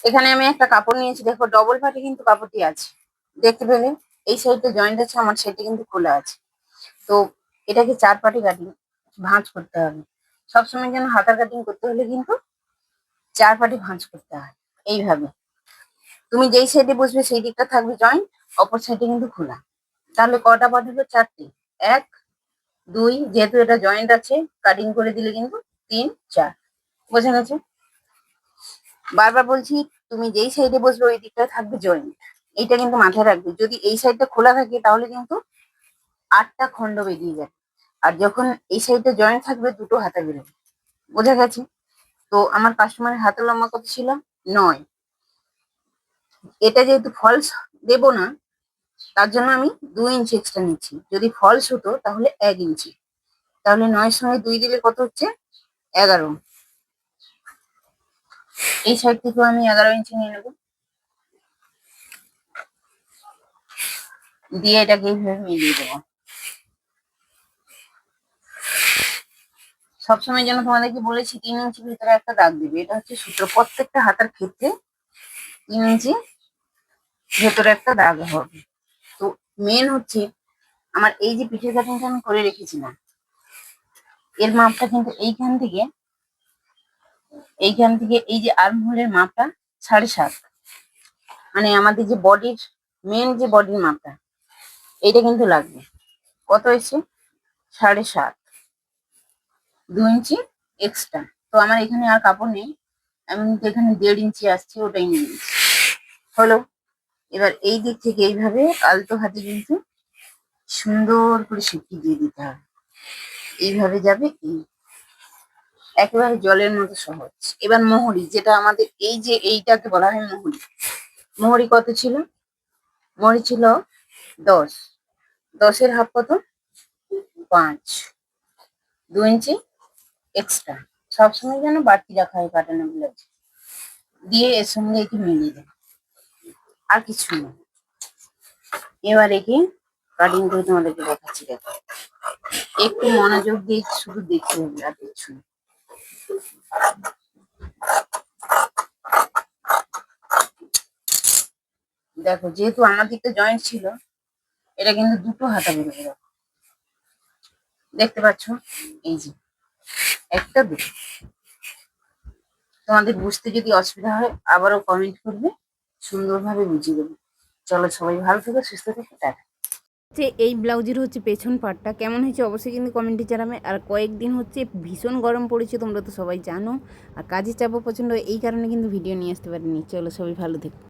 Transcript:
এখানে আমি একটা কাপড় নিয়েছি, দেখো ডবল পাটি কিন্তু কাপড়টি আছে, দেখতে পেলে এই সাইডটা জয়েন্ট আছে, আমার সাইডটা কিন্তু খোলা আছে। তো এটাকে 4 পাটি কাটিং ভাঁজ করতে হবে। সবসময় যেন হাতার কাটিং করতে হলে কিন্তু 4 পাটি ভাঁজ করতে হয়। এইভাবে তুমি যেই সাইডে বসবে সেই দিকটা থাকবে জয়েন্ট, অপর সাইডে কিন্তু খোলা। তাহলে কটা পার্ট হলো? 4টি। 1 2, যেহেতু এটা জয়েন্ট আছে কাটিং করে দিলে কিন্তু 3 4। বোঝা গেছে? বারবার বলছি, তুমি যেই সাইডে বসবে ওই দিকটা থাকবে জয়েন্ট। এইটা কিন্তু মাথায় রাখবে, যদি এই সাইডটা খোলা থাকে তাহলে কিন্তু 8টা খন্ড বেরিয়ে যাবে। আর যখন এই সাইডে জয়েন্ট থাকবে দুটো হাতা বেরোবে। বোঝা গেছে? তো আমার কাস্টমারের হাতের লম্বা কত ছিল? 9। এটা যেহেতু ফলস দেবো না, তার জন্য আমি 2 ইঞ্চি এক্সট্রা নিচ্ছি। যদি ফলস হতো তাহলে 1 ইঞ্চি। তাহলে 9 এর সঙ্গে 2 দিলে কত হচ্ছে? 11। এই সাইড থেকেও আমি 11 ইঞ্চি নিয়ে নেবো, দিয়ে এটাকে এইভাবে মিলিয়ে দেবো। সবসময় যেন তোমাদেরকে বলেছি 3 ইঞ্চি ভিতরে একটা দাগ দিবে, এটা হচ্ছে সূত্র। প্রত্যেকটা হাতার ক্ষেত্রে 3 ইঞ্চি ভেতরে একটা দাগ হবে। তো মেন হচ্ছে আমার এই যে পিঠের কাটিংটা আমি করে রেখেছিলাম, এর মাপটা কিন্তু এইখান থেকে এই যে আর্ম হোলের মাপটা 7.5। মানে আমাদের যে বডির মেন যে বডির মাপটা, এইটা কিন্তু লাগবে। কত এসছে? 7.5, 2 ইঞ্চি এক্সট্রা। তো আমার এখানে আর কাপড় নেই, আমি কিন্তু এখানে 1.5 ইঞ্চি আসছে, ওটাই নিয়ে নিচ্ছি। হলো। এবার এই দিক থেকে এইভাবে আলতো হাতে কিন্তু সুন্দর করে সিটকে দিয়ে দিতে হবে। এইভাবে যাবে, একেবারে জলের মতো সহজ। এবার মোহরি, যেটা আমাদের এই যে এইটাকে বলা হয় মোহরি। মোহরি কত ছিল? মোহরি ছিল 10। 10-এর হাফ কত? 5। 2 ইঞ্চি এক্সট্রা। সবসময় যেন বাড়তি রাখা হয় কাটানো ব্লাউজ দিয়ে, এর সঙ্গে একে মিলিয়ে দেবে, আর কিছু না। এবার একে কাটিং করে তোমাদেরকে দেখাচ্ছি। দেখো, একটু মনোযোগ দিয়ে শুধু দেখতে হবে, আর কিছু না। দেখো, যেহেতু আমার দিকটা জয়েন্ট ছিল, এটা কিন্তু দুটো হাতা বেরোবে। দেখো, দেখতে পাচ্ছ? এই যে একটা, দুটো। তোমাদের বুঝতে যদি অসুবিধা হয় আবারও কমেন্ট করবে, সুন্দরভাবে বুঝিয়ে দেবো। চলো, সবাই ভালো থেকো, সুস্থ থেকো, টাটা। যে এই ব্লাউজের হচ্ছে পেছন পাটটা কেমন হয়েছে অবশ্যই কিন্তু কমেন্টে জানাবে। আর কয়েকদিন হচ্ছে ভীষণ গরম পড়েছে, তোমরা তো সবাই জানো। আর কাজের চাপও প্রচণ্ড, এই কারণে কিন্তু ভিডিও নিয়ে আসতে পারিনি। চলো, সবাই ভালো থেকো।